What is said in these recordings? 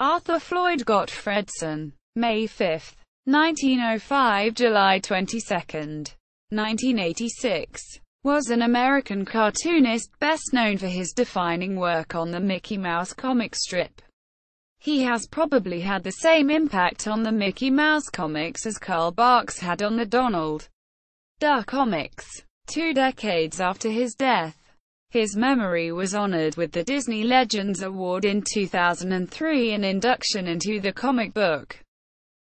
Arthur Floyd Gottfredson. May 5, 1905 – July 22, 1986. Was an American cartoonist best known for his defining work on the Mickey Mouse comic strip. He has probably had the same impact on the Mickey Mouse comics as Carl Barks had on the Donald Duck comics. 2 decades after his death, his memory was honored with the Disney Legends Award in 2003 and induction into the Comic Book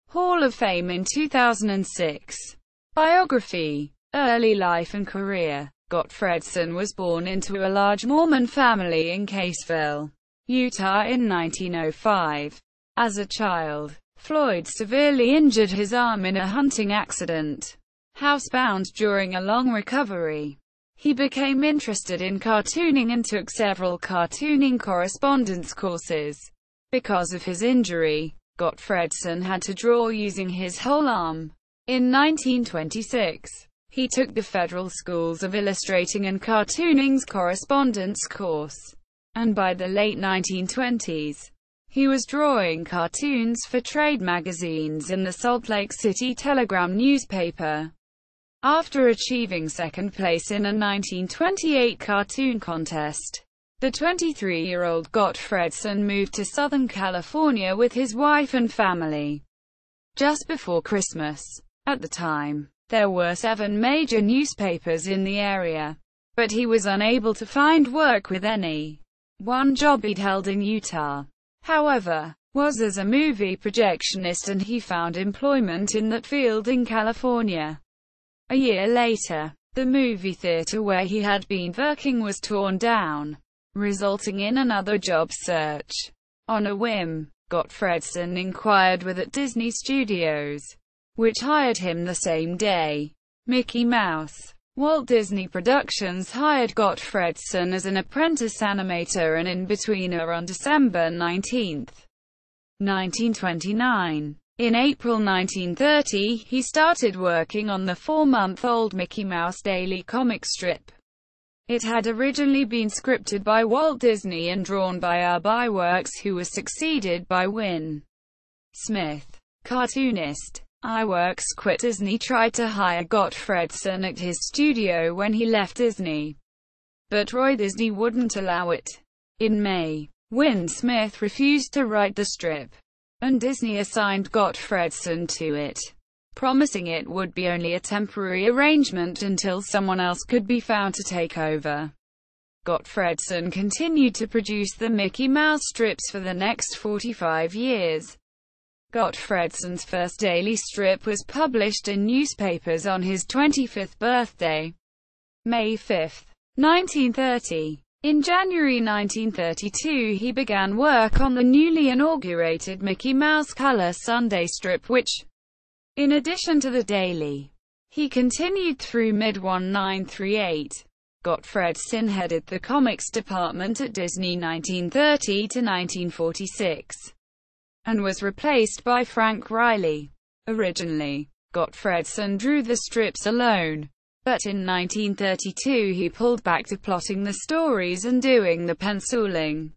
Hall of Fame in 2006. Biography. Early life and career. Gottfredson was born into a large Mormon family in Caseville, Utah in 1905. As a child, Floyd severely injured his arm in a hunting accident. Housebound during a long recovery, he became interested in cartooning and took several cartooning correspondence courses. Because of his injury, Gottfredson had to draw using his whole arm. In 1926, he took the Federal Schools of Illustrating and Cartooning's correspondence course, and by the late 1920s, he was drawing cartoons for trade magazines and the Salt Lake City Telegram newspaper. After achieving second place in a 1928 cartoon contest, the 23-year-old Gottfredson moved to Southern California with his wife and family just before Christmas. At the time, there were 7 major newspapers in the area, but he was unable to find work with any. One job he'd held in Utah, however, was as a movie projectionist, and he found employment in that field in California. A year later, the movie theater where he had been working was torn down, resulting in another job search. On a whim, Gottfredson inquired with at Disney Studios, which hired him the same day. Mickey Mouse. Walt Disney Productions hired Gottfredson as an apprentice animator and in-betweener on December 19, 1929. In April 1930, he started working on the 4-month-old Mickey Mouse daily comic strip. It had originally been scripted by Walt Disney and drawn by R.B. Works, who was succeeded by Win Smith. Cartoonist. iWorks quit Disney, tried to hire Gottfredson at his studio when he left Disney, but Roy Disney wouldn't allow it. In May, Win Smith refused to write the strip, and Disney assigned Gottfredson to it, promising it would be only a temporary arrangement until someone else could be found to take over. Gottfredson continued to produce the Mickey Mouse strips for the next 45 years. Gottfredson's first daily strip was published in newspapers on his 25th birthday, May 5, 1930. In January 1932 he began work on the newly inaugurated Mickey Mouse Color Sunday strip, which, in addition to the daily, he continued through mid-1938. Gottfredson headed the comics department at Disney 1930 to 1946, and was replaced by Frank Riley. Originally, Gottfredson drew the strips alone, but in 1932 he pulled back to plotting the stories and doing the penciling.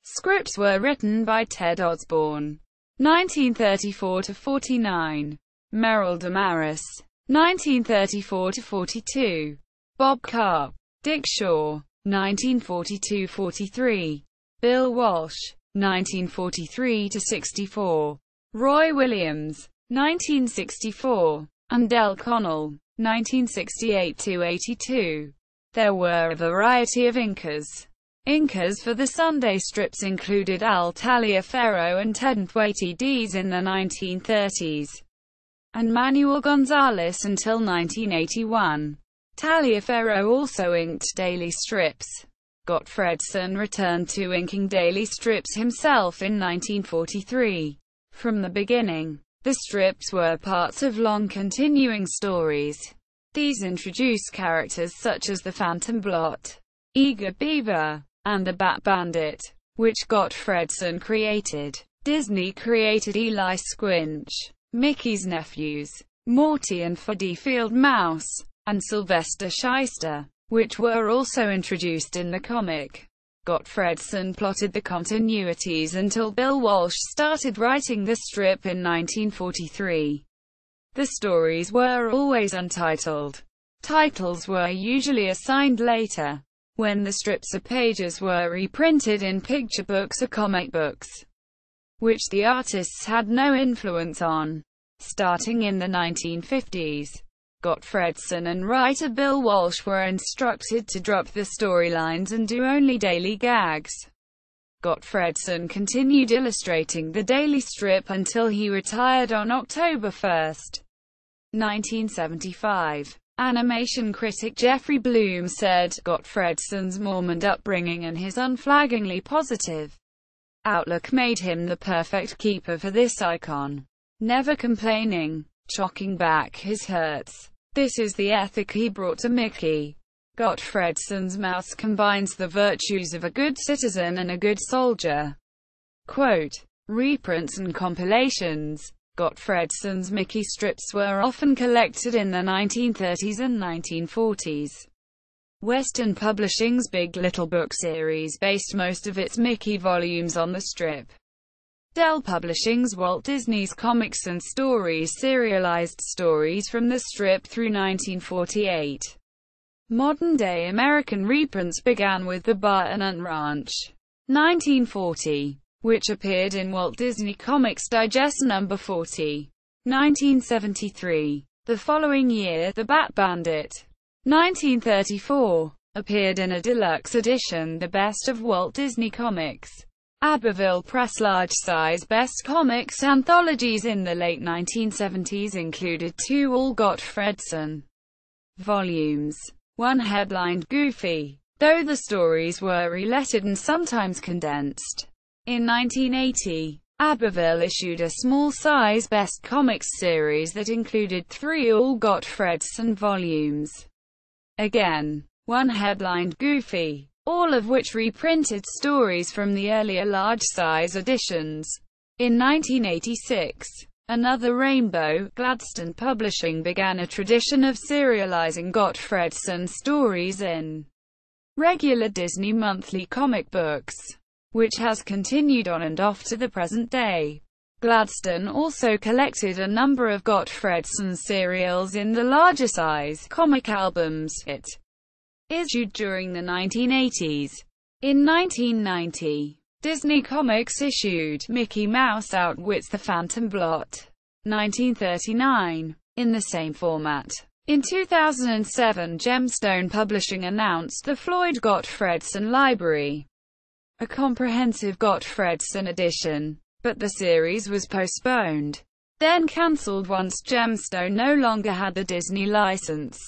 Scripts were written by Ted Osborne, 1934–49, Merrill Damaris, 1934–42, Bob Karp, Dick Shaw, 1942–43, Bill Walsh, 1943–64, Roy Williams, 1964, and Del Connell, 1968–82. There were a variety of inkers. Inkers for the Sunday strips included Al Taliaferro and Ted Dees in the 1930s, and Manuel Gonzalez until 1981. Taliaferro also inked daily strips. Gottfredson returned to inking daily strips himself in 1943. From the beginning, the strips were parts of long continuing stories. These introduced characters such as the Phantom Blot, Eager Beaver, and the Bat Bandit, which Gottfredson created. Disney created Eli Squinch, Mickey's nephews, Morty and Fuddy Field Mouse, and Sylvester Shyster, which were also introduced in the comic. Gottfredson plotted the continuities until Bill Walsh started writing the strip in 1943. The stories were always untitled. Titles were usually assigned later, when the strips or pages were reprinted in picture books or comic books, which the artists had no influence on. Starting in the 1950s, Gottfredson and writer Bill Walsh were instructed to drop the storylines and do only daily gags. Gottfredson continued illustrating the daily strip until he retired on October 1, 1975. Animation critic Jeffrey Bloom said, Gottfredson's Mormon upbringing and his unflaggingly positive outlook made him the perfect keeper for this icon. Never complaining, chalking back his hurts. This is the ethic he brought to Mickey. Gottfredson's mouse combines the virtues of a good citizen and a good soldier. Quote, reprints and compilations. Gottfredson's Mickey strips were often collected in the 1930s and 1940s. Western Publishing's Big Little Book series based most of its Mickey volumes on the strip. Dell Publishing's Walt Disney's Comics and Stories serialized stories from the strip through 1948. Modern-day American reprints began with The Barton and Ranch, 1940, which appeared in Walt Disney Comics Digest No. 40, 1973. The following year, The Bat Bandit, 1934, appeared in a deluxe edition, The Best of Walt Disney Comics. Abbeville Press large-size Best Comics anthologies in the late 1970s included two all Gottfredson volumes. One headlined Goofy, though the stories were relettered and sometimes condensed. In 1980, Abbeville issued a small-size Best Comics series that included three all Gottfredson volumes. Again, one headlined Goofy, all of which reprinted stories from the earlier large-size editions. In 1986, another Rainbow, Gladstone Publishing began a tradition of serializing Gottfredson stories in regular Disney monthly comic books, which has continued on and off to the present day. Gladstone also collected a number of Gottfredson serials in the larger-size comic albums it issued during the 1980s. In 1990, Disney Comics issued Mickey Mouse Outwits the Phantom Blot, 1939, in the same format. In 2007, Gemstone Publishing announced the Floyd Gottfredson Library, a comprehensive Gottfredson edition, but the series was postponed, then cancelled once Gemstone no longer had the Disney license.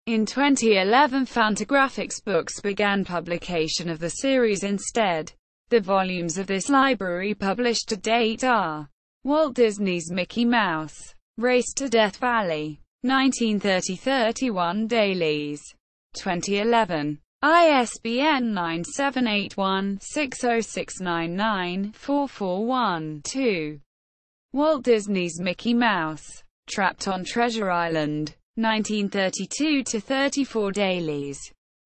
In 2011, Fantagraphics Books began publication of the series instead. The volumes of this library published to date are Walt Disney's Mickey Mouse, Race to Death Valley, 1930-31 dailies, 2011. ISBN 9781606994412. Walt Disney's Mickey Mouse, Trapped on Treasure Island, 1932-34 dailies,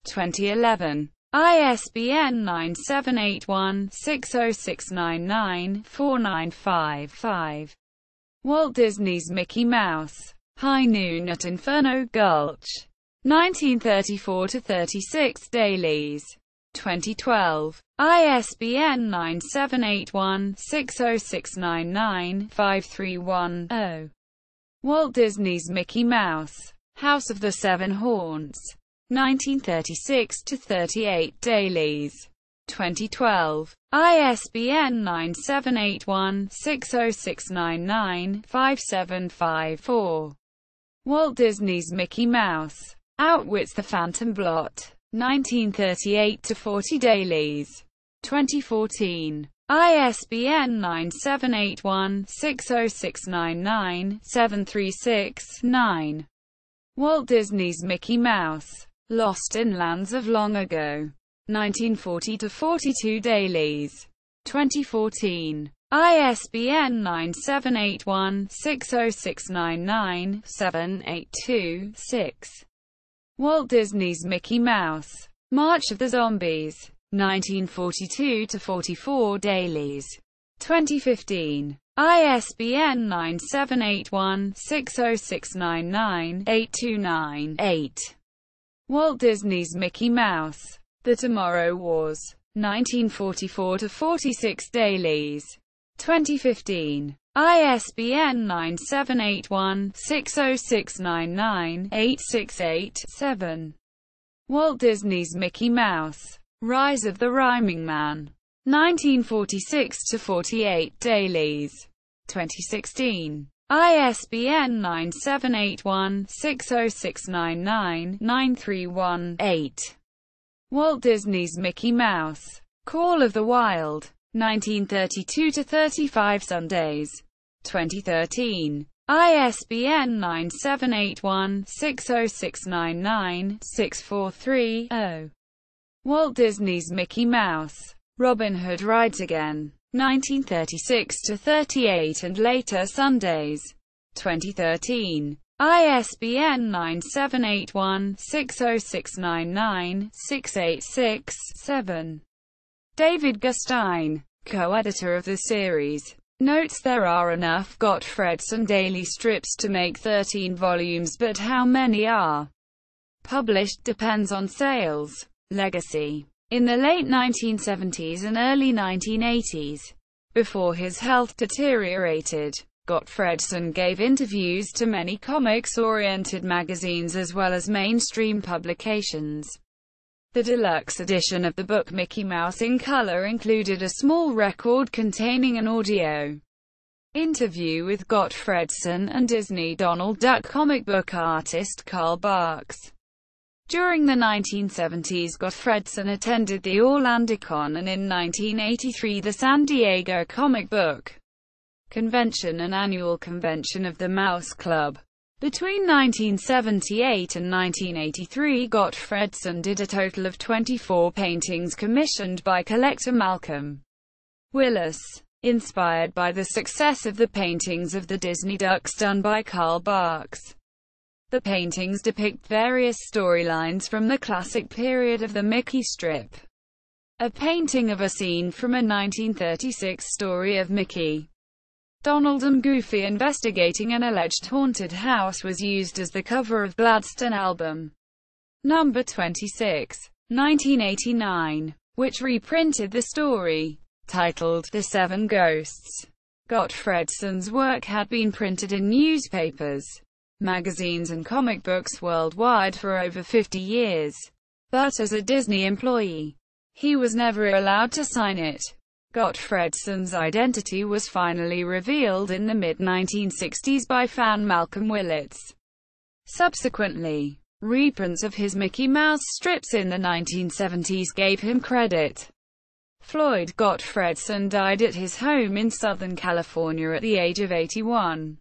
2011. ISBN 9781606994955. Walt Disney's Mickey Mouse, High Noon at Inferno Gulch, 1934-36 dailies, 2012. ISBN 9781606995310. Walt Disney's Mickey Mouse, House of the Seven Haunts, 1936-38 dailies, 2012. ISBN 9781606995754. Walt Disney's Mickey Mouse, Outwits the Phantom Blot, 1938-40 dailies, 2014. ISBN 9781606997369. Walt Disney's Mickey Mouse, Lost in Lands of Long Ago, 1940-42 dailies, 2014. ISBN 9781606997826. Walt Disney's Mickey Mouse, March of the Zombies, 1942-44 dailies. 2015. ISBN 978-1-60699-829-8. Walt Disney's Mickey Mouse. The Tomorrow Wars. 1944-46 dailies. 2015. ISBN 978-1-60699-868-7. Walt Disney's Mickey Mouse. Rise of the Rhyming Man. 1946-48 dailies. 2016. ISBN 978-1-60699-931-8. Walt Disney's Mickey Mouse. Call of the Wild. 1932-35 Sundays. 2013. ISBN 978-1-60699-643-0. Walt Disney's Mickey Mouse. Robin Hood Rides Again. 1936-38 and later Sundays. 2013. ISBN 978-1-60699-686-7. David Gustine, co-editor of the series, notes there are enough Gottfredson daily strips to make 13 volumes, but how many are published depends on sales. Legacy. In the late 1970s and early 1980s, before his health deteriorated, Gottfredson gave interviews to many comics-oriented magazines as well as mainstream publications. The deluxe edition of the book Mickey Mouse in Color included a small record containing an audio interview with Gottfredson and Disney Donald Duck comic book artist Carl Barks. During the 1970s, Gottfredson attended the Orlandocon and in 1983 the San Diego Comic Book Convention, an annual convention of the Mouse Club. Between 1978 and 1983, Gottfredson did a total of 24 paintings commissioned by collector Malcolm Willis. Inspired by the success of the paintings of the Disney Ducks done by Carl Barks, the paintings depict various storylines from the classic period of the Mickey strip. A painting of a scene from a 1936 story of Mickey, Donald and Goofy investigating an alleged haunted house was used as the cover of Gladstone album number 26, 1989, which reprinted the story, titled The Seven Ghosts. Gottfredson's work had been printed in newspapers, magazines and comic books worldwide for over 50 years, but as a Disney employee, he was never allowed to sign it. Gottfredson's identity was finally revealed in the mid-1960s by fan Malcolm Willits. Subsequently, reprints of his Mickey Mouse strips in the 1970s gave him credit. Floyd Gottfredson died at his home in Southern California at the age of 81.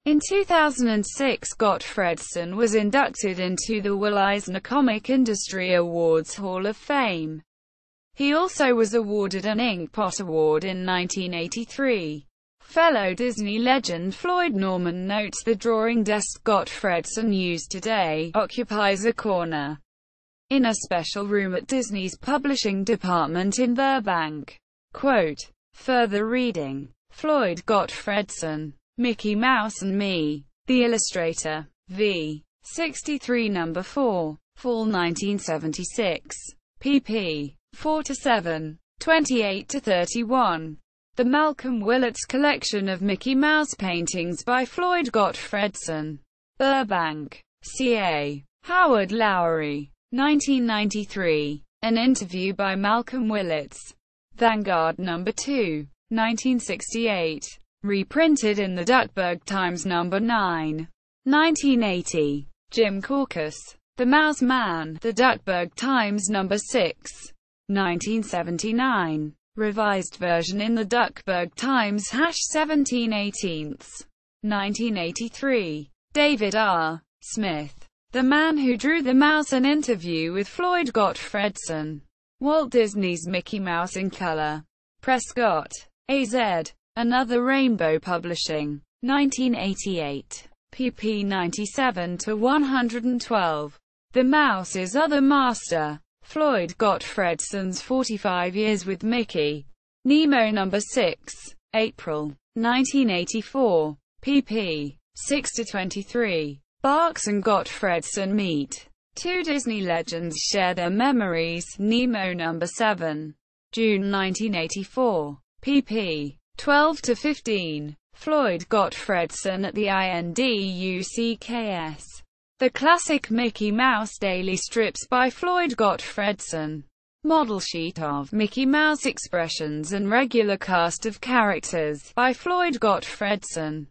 In 2006, Gottfredson was inducted into the Will Eisner Comic Industry Awards Hall of Fame. He also was awarded an Ink Pot Award in 1983. Fellow Disney legend Floyd Norman notes the drawing desk Gottfredson used today occupies a corner in a special room at Disney's publishing department in Burbank. Quote, further reading. Floyd Gottfredson. Mickey Mouse and Me. The Illustrator. V. 63 No. 4. Fall 1976. pp. 4-7. 28-31. The Malcolm Willits Collection of Mickey Mouse Paintings by Floyd Gottfredson. Burbank, CA. Howard Lowry. 1993. An interview by Malcolm Willits. Vanguard No. 2. 1968. Reprinted in the Duckburg Times No. 9. 1980. Jim Corcus. The Mouse Man. The Duckburg Times No. 6. 1979. Revised version in the Duckburg Times #17/18. 1983. David R. Smith. The Man Who Drew the Mouse, an interview with Floyd Gottfredson. Walt Disney's Mickey Mouse in Color. Prescott, AZ. Another Rainbow Publishing. 1988. pp. 97-112. The Mouse is Other Master. Floyd Gottfredson's 45 Years with Mickey. Nemo No. 6. April 1984. pp. 6-23. Barks and Gottfredson meet. Two Disney legends share their memories. Nemo No. 7. June 1984. pp. 12-15. Floyd Gottfredson at the INDUCKS. The Classic Mickey Mouse Daily Strips by Floyd Gottfredson. Model sheet of Mickey Mouse expressions and regular cast of characters by Floyd Gottfredson.